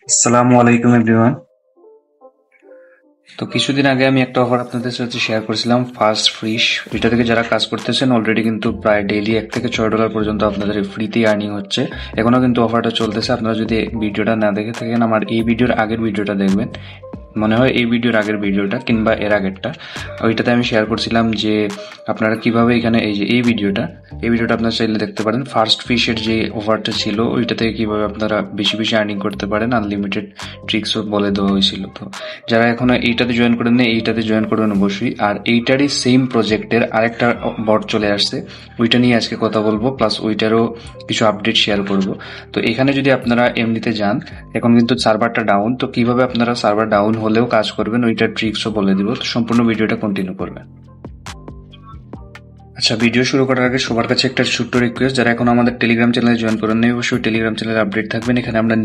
আসসালামু আলাইকুম এভরিওয়ান। তো কিছুদিন আগে আমি একটা অফার আপনাদের সাথে শেয়ার করেছিলাম, ফাস্ট ফ্রিশ। ওইটা থেকে যারা কাজ করতেছেন অলরেডি কিন্তু প্রায় ডেইলি $1 থেকে $6 পর্যন্ত আপনাদের ফ্রিতেই আর্নিং হচ্ছে। এখনো কিন্তু অফারটা চলতেছে। আপনারা যদি ভিডিওটা না দেখে থাকেন, আমার এই ভিডিওর আগের ভিডিওটা দেখবেন। মনে হয় এই ভিডিওর আগের ভিডিওটা কিংবা এর আগেরটা, ওইটাতে আমি শেয়ার করছিলাম যে আপনারা কিভাবে এখানে এই ভিডিওটা আপনারা চাইলে দেখতে পারেন। ফার্স্ট ফিশের যে অফারটা ছিল ওইটা থেকে কিভাবে আপনারা বেশি বেশি আর্নিং করতে পারেন, আনলিমিটেড ট্রিক্সও বলে দেওয়া হয়েছিল। তো যারা এখনো এইটাতে জয়েন করেন না, এইটাতে জয়েন করবেন অবশ্যই। আর এইটারই সেম প্রজেক্টের আরেকটা বট চলে আসছে, ওইটা নিয়ে আজকে কথা বলবো, প্লাস ওইটারও কিছু আপডেট শেয়ার করব। তো এখানে যদি আপনারা এমনিতে যান, এখন কিন্তু সার্ভারটা ডাউন। তো কিভাবে আপনারা সার্ভার ডাউন হলেও কাজ করবেন ওইটার ট্রিক্সও বলে দিব। তো সম্পূর্ণ ভিডিওটা কন্টিনিউ করবেন। আচ্ছা, ভিডিও শুরু করার আগে সবার কাছে একটা ছোট্ট রিকোয়েস্ট, যারা এখন আমাদের টেলিগ্রাম চ্যানেলে জয়েন করেন নাই, অবশ্যই টেলিগ্রাম চ্যানেলে আপডেট থাকবেন। এখানে আমরা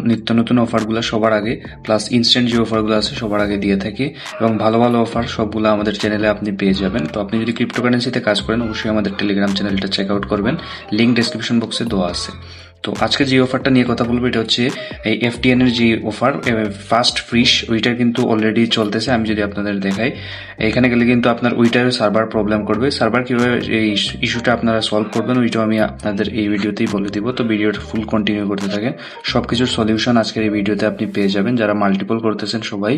নিত্য নতুন অফারগুলো সবার আগে, প্লাস ইনস্ট্যান্ট যে অফারগুলো আছে সবার আগে দিয়ে থাকি, এবং ভালো ভালো অফার সবগুলো আমাদের চ্যানেলে আপনি পেয়ে যাবেন। তো আপনি যদি ক্রিপ্টোকারেন্সিতে কাজ করেন অবশ্যই আমাদের টেলিগ্রাম চ্যানেলটা চেক আউট করবেন, লিঙ্ক ডেসক্রিপশন বক্সে দেওয়া আছে। তো আজকে যে অফারটা নিয়ে কথা বলবো এটা হচ্ছে এই এফটিএন এর যে অফার, ফাস্ট ফ্রিশ, ওইটার কিন্তু অলরেডি চলতেছে। আমি যদি আপনাদের দেখাই, এখানে গেলে কিন্তু আপনার ওইটারও সার্ভার প্রবলেম করবে। সার্ভার কিভাবে এই ইস্যুটা আপনারা সলভ করবেন ওইটাও আমি আপনাদের এই ভিডিওতেই বলে দিব। তো ভিডিওটা ফুল কন্টিনিউ করতে থাকেন, সবকিছুর সলিউশন আজকের এই ভিডিওতে আপনি পেয়ে যাবেন। যারা মাল্টিপল করতেছেন সবাই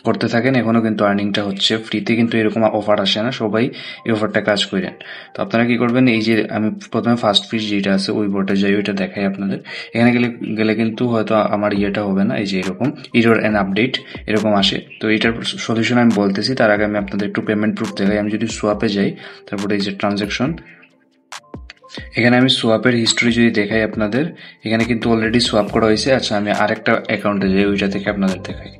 করতে থাকেন, এখনো কিন্তু আর্নিংটা হচ্ছে ফ্রিতে, কিন্তু এরকম অফার আসে না, সবাই এই অফারটা কাজ করেন। তো আপনারা কি করবেন, এই যে আমি প্রথমে ফার্স্ট ফ্রিজ যেটা আছে ওই বোর্ডে যাই, ওইটা দেখাই আপনাদের। এখানে গেলে গেলে কিন্তু হয়তো আমার ইয়েটা হবে না, এই যে এরকম এরর এন্ড আপডেট এরকম আসে। তো এটার সলিউশন আমি বলতেছি, তার আগে আমি আপনাদের একটু পেমেন্ট প্রুফ দেখাই। আমি যদি সোয়াপে যাই, তারপরে এই যে ট্রানজাকশন, এখানে আমি সোয়াপের হিস্টোরি যদি দেখাই আপনাদের, এখানে কিন্তু অলরেডি সোয়াপ করা হয়েছে। আচ্ছা, আমি আরেকটা অ্যাকাউন্টে যাই, ওইটা থেকে আপনাদের দেখাই।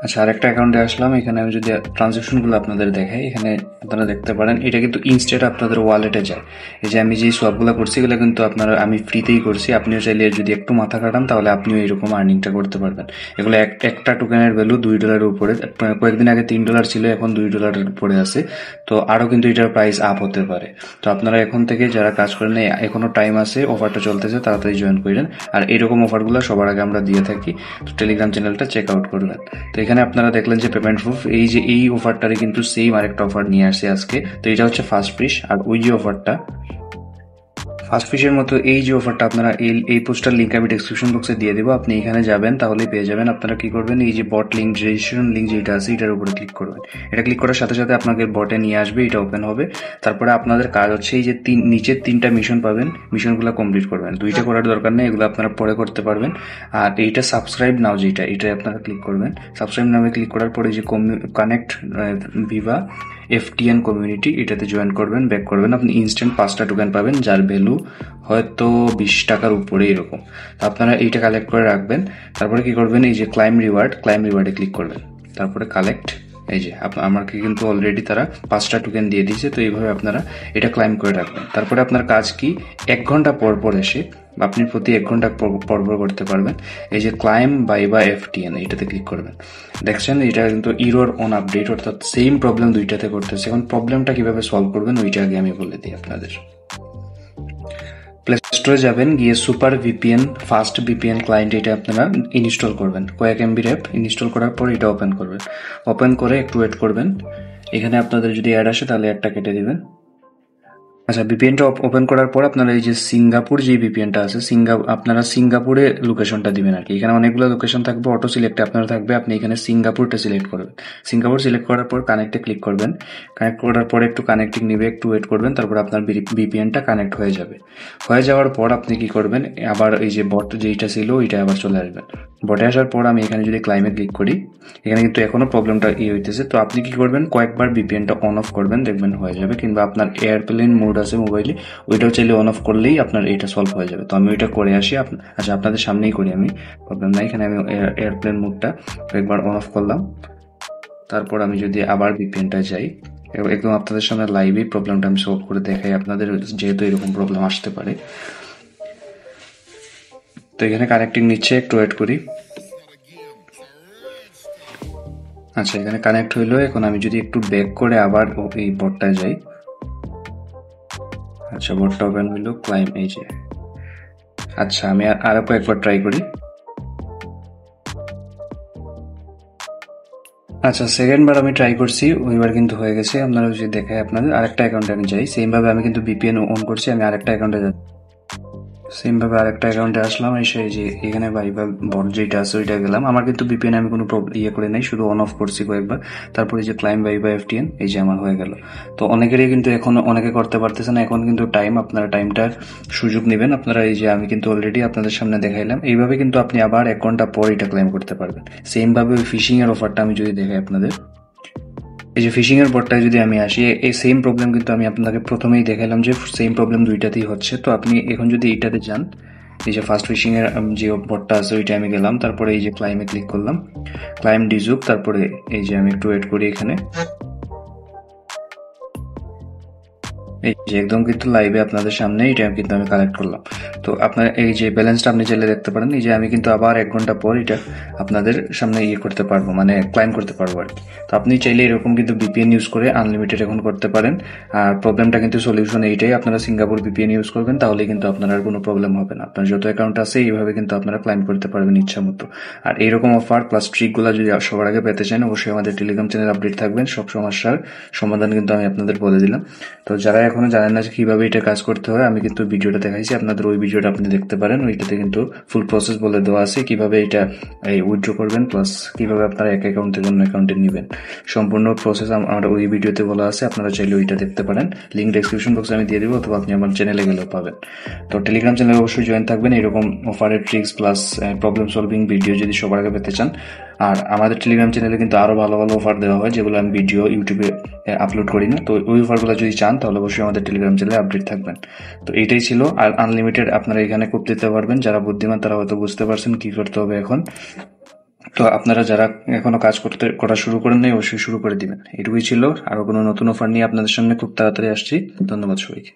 আচ্ছা, আরেকটা অ্যাকাউন্টে আসলাম। এখানে আমি যদি ট্রানজাকশনগুলো আপনাদের দেখাই, এখানে আপনারা দেখতে পারেন এটা কিন্তু ইনস্ট্যান্ট আপনাদের ওয়ালেটে যায়। এই যে আমি যে সোয়াপগুলো করছি এগুলো কিন্তু আমি ফ্রিতেই করছি। আপনিও চাইলে যদি একটু মাথা খাটান তাহলে আপনিও এরকম আর্নিংটা করতে পারবেন। এগুলো একটা টোকেনের ভ্যালু $2 উপরে। কয়েকদিন আগে $3 ছিল, এখন $2 উপরে আছে। তো আরো কিন্তু এটার প্রাইস আপ হতে পারে। তো আপনারা এখন থেকে যারা কাজ করেন, এখনো টাইম আছে, অফারটা চলতেছে, তাড়াতাড়ি জয়েন করেন। আর এরকম অফারগুলো সবার আগে আমরা দিয়ে থাকি। তো টেলিগ্রাম চ্যানেলটা চেক আউট করবেন। তো এখানে আপনারা দেখলেন যে পেমেন্ট প্রুফ, এই যে এই অফারটারই কিন্তু সেম আরেকটা অফার নিয়ে আসছে আজকে। তো এটা হচ্ছে ফার্স্ট ফিশ, আর ওই যে অফারটা ফার্স্ট ফিশের মতো এই যে অফারটা, আপনারা এই পোস্টার লিঙ্ক আমি ডেসক্রিপশন বক্সে দিয়ে দেবো, আপনি এখানে যাবেন তাহলেই পেয়ে যাবেন। আপনারা কি করবেন, এই যে বট লিঙ্ক, রেজিস্ট্রেশন লিঙ্ক যেটা আছে এটার উপরে ক্লিক করবেন। এটা ক্লিক করার সাথে সাথে আপনাকে বটে নিয়ে আসবে, এটা ওপেন হবে। তারপরে আপনাদের কাজ হচ্ছে এই যে নিচের 3টা মিশন পাবেন, মিশনগুলো কমপ্লিট করবেন। 2টা করার দরকার নেই, এগুলো আপনারা পরে করতে পারবেন। আর এইটা সাবস্ক্রাইব নাও, যেটা এটা আপনারা ক্লিক করবেন। সাবস্ক্রাইব নামে ক্লিক করার পরে যে কানেক্ট ভিভা এফটিএন কমিউনিটি, এটাতে জয়েন করবেন, ব্যাক করবেন। আপনি ইনস্ট্যান্ট 5টা টোকেন পাবেন, যার ভ্যালু হয়তো $20 উপরে এরকম। তো আপনারা এইটা কালেক্ট করে রাখবেন। তারপরে কি করবেন, এই যে ক্লাইম রিওয়ার্ডে ক্লিক করবেন। তারপরে কালেক্ট, এই যে আমাকে কিন্তু অলরেডি তারা 5টা টোকেন দিয়ে দিয়েছে। তো এইভাবে আপনারা এটা ক্লাইম করে রাখবেন। তারপরে আপনার কাজ কি, 1 ঘন্টা পর পর এসে আপনি প্রতি 1 ঘন্টা পর পর করতে পারবেন। এই যে ক্লাইম বাই বা এফটিএন, এটাতে ক্লিক করবেন। দেখছেন এটা কিন্তু ইরর অন আপডেট, অর্থাৎ সেম প্রবলেম দুইটাতে করতেছে। এখন প্রবলেমটা কিভাবে সলভ করবেন ওইটা আগে আমি বলে দিই আপনাদের। প্লে স্টোরে যাবেন, গিয়ে super VPN fast VPN client, এটা আপনারা ইনস্টল করবেন। কয়েক এমবির অ্যাপ ইনস্টল করার পর এটা ওপেন করবেন। ওপেন করে একটু ওয়েট করবেন। এখানে আপনাদের যদি অ্যাড আসে তাহলে একটা কেটে দিবেন। আচ্ছা, ভিপিএনটা ওপেন করার পর আপনারা এই যে সিঙ্গাপুর যে ভিপিএনটা আছে, আপনারা সিঙ্গাপুরে লোকেশনটা দিবেন আর কি। এখানে অনেকগুলো লোকেশন থাকবে, অটো সিলেক্টে আপনারা থাকবে, আপনি এখানে সিঙ্গাপুরটা সিলেক্ট করবেন। সিঙ্গাপুর সিলেক্ট করার পর কানেক্টে ক্লিক করবেন। কানেক্ট করার পর একটু কানেক্টিং নেবে, একটু ওয়েট করবেন। তারপর আপনার ভিপিএনটা কানেক্ট হয়ে যাবে। হয়ে যাওয়ার পর আপনি কি করবেন, আবার এই যে বট যেইটা ছিল ওইটা আবার চলে আসবেন। বটে আসার পর আমি এখানে যদি ক্লাইমে ক্লিক করি, এখানে কিন্তু এখনো প্রবলেমটা হইতেছে। তো আপনি কি করবেন, কয়েকবার ভিপিএনটা অন অফ করবেন, দেখবেন হয়ে যাবে। কিংবা আপনার এয়ারপ্লেন মোড আছে মোবাইলে, ওইটাও চাইলে অন অফ করলেই আপনার এটা সলভ হয়ে যাবে। তো আমি ওইটা করে আসি। আচ্ছা, আপনাদের সামনেই করি আমি, প্রবলেম নাই। এখানে আমি এয়ারপ্লেন মোডটা কয়েকবার অন অফ করলাম। তারপর আমি যদি আবার ভিপিএনটা যাই, একদম আপনাদের সামনে লাইভই প্রবলেমটা আমি সলভ করে দেখাই আপনাদের, যেহেতু এরকম প্রবলেম আসতে পারে। তো এখানে কানেক্টিং নিচ্ছে, একটু ওয়েট করি। আচ্ছা, এখানে কানেক্ট হইলো। এখন আমি যদি একটু ব্যাক করে আবার এই বটটায় যাই, আচ্ছা বটটা ওপেন হইলো, ক্লাইম এই যে। আচ্ছা, আমি আরো কয়েকবার ট্রাই করি। আচ্ছা, সেকেন্ড বার আমি ট্রাই করছি, ওইবার কিন্তু হয়ে গেছে। আপনারা যদি দেখায় আপনাদের আরেকটা অ্যাকাউন্টে আমি যাই, সেম ভাবে আমি কিন্তু ভিপিএন অন করছি, আমি আরেকটা অ্যাকাউন্টে যাচ্ছি। সেম ভাবে আরেকটা অ্যাকাউন্টে আসলাম, এসে এই যে এখানে ভাইবার বট যেটা আছে ওইটা গেলাম। আমার কিন্তু ভিপিএন আমি কোনো ইয়ে করে নাই, শুধু অন অফ করছি কয়েকবার। তারপরে যে ক্লাইম ভাইবা এফটিএন, এই যে আমার হয়ে গেল। তো অনেকেরই কিন্তু এখন অনেকে করতে পারতেছে না, এখন কিন্তু টাইম, আপনারা টাইমটার সুযোগ নেবেন। আপনারা এই যে আমি কিন্তু অলরেডি আপনাদের সামনে দেখাইলাম, এইভাবে কিন্তু আপনি আবার 1 ঘন্টা পর এটা ক্লাইম করতে পারবেন। সেম ভাবে ওই ফিশিং এর অফারটা আমি যদি দেখাই আপনাদের, এই যে ফিশিং এর বটটায় যদি আমি আসি, এই সেম প্রবলেম কিন্তু আমি আপনাকে প্রথমেই দেখালাম যে সেম প্রবলেম দুইটাতেই হচ্ছে। তো আপনি এখন যদি এইটাতে যান, এই যে ফার্স্ট ফিশিং এর যে বটটা আছে ওইটা আমি গেলাম, তারপরে এই যে ক্লাইমে ক্লিক করলাম, ক্লাইম ডিজুক, তারপরে এই যে আমি একটু ওয়েট করি এখানে, এই যে একদম কিন্তু লাইভে আপনাদের সামনে এটা কিন্তু আমি কালেক্ট করলাম। তো আপনার এই যে ব্যালেন্সটা আপনি চাইলে দেখতে পারেন, এই যে আমি কিন্তু আবার 1 ঘন্টা পর এটা আপনাদের সামনে ইয়ে করতে পারবো, মানে ক্লাইম করতে পারবো আর কি। তো আপনি চাইলে এরকম কিন্তু ভিপিএন ইউজ করে আনলিমিটেড এখন করতে পারেন। আর প্রবলেমটা কিন্তু সলিউশন এইটাই, আপনারা সিঙ্গাপুর ভিপিএন ইউজ করবেন, তাহলে কিন্তু আপনার আর কোনো প্রবলেম হবে না। আপনার যত অ্যাকাউন্ট আছে এইভাবে কিন্তু আপনারা ক্লাইম করতে পারবেন ইচ্ছা মতো। আর এইরকম অফার প্লাস ট্রিকগুলো যদি সবার আগে পেতে চান, অবশ্যই আমাদের টেলিগ্রাম চ্যানেল আপডেট থাকবেন। সব সমস্যার সমাধান কিন্তু আমি আপনাদের বলে দিলাম। তো যারা এখনো জানেন না যে কিভাবে এটা কাজ করতে হয়, আমি কিন্তু ভিডিওটা দেখাইছি আপনাদের, ওই ভিডিওটা আপনি দেখতে পারেন। ওইটাতে কিন্তু ফুল প্রসেস বলে দেওয়া আছে, কিভাবে এটা উইথড্র করবেন, প্লাস কিভাবে আপনারা এক অ্যাকাউন্ট থেকে অন্য অ্যাকাউন্টে নেবেন। সম্পূর্ণ প্রসেস আমরা ওই ভিডিওতে বলা আছে, আপনারা চাইলে ওইটা দেখতে পারেন। লিঙ্ক ডেসক্রিপশন বক্সে আমি দিয়ে দিব, অথবা আপনি আমার চ্যানেলে গেলেও পাবেন। তো টেলিগ্রাম চ্যানেলে অবশ্যই জয়েন থাকবেন, এরকম অফারের tricks plus problem solving video যদি সবার আগে পেতে চান। আর আমাদের টেলিগ্রাম চ্যানেলে কিন্তু আরো ভালো ভালো অফার দেওয়া হয়, যেগুলো আমি ভিডিও ইউটিউবে আপলোড করি না। তো ওই অফারগুলো যদি চান, তাহলে অবশ্যই আমাদের টেলিগ্রাম চ্যানেলে আপডেট থাকবেন। তো এইটাই ছিল। আর আনলিমিটেড আপনারা এখানে খুব দিতে পারবেন। যারা বুদ্ধিমান তারা হয়তো বুঝতে পারছেন কি করতে হবে এখন। তো আপনারা যারা এখনো কাজ করা শুরু করেন নাই, অবশ্যই শুরু করে দিবেন। এটুকুই ছিল। আরো কোনো নতুন অফার নিয়ে আপনাদের সামনে খুব তাড়াতাড়ি আসছি। ধন্যবাদ সবাইকে।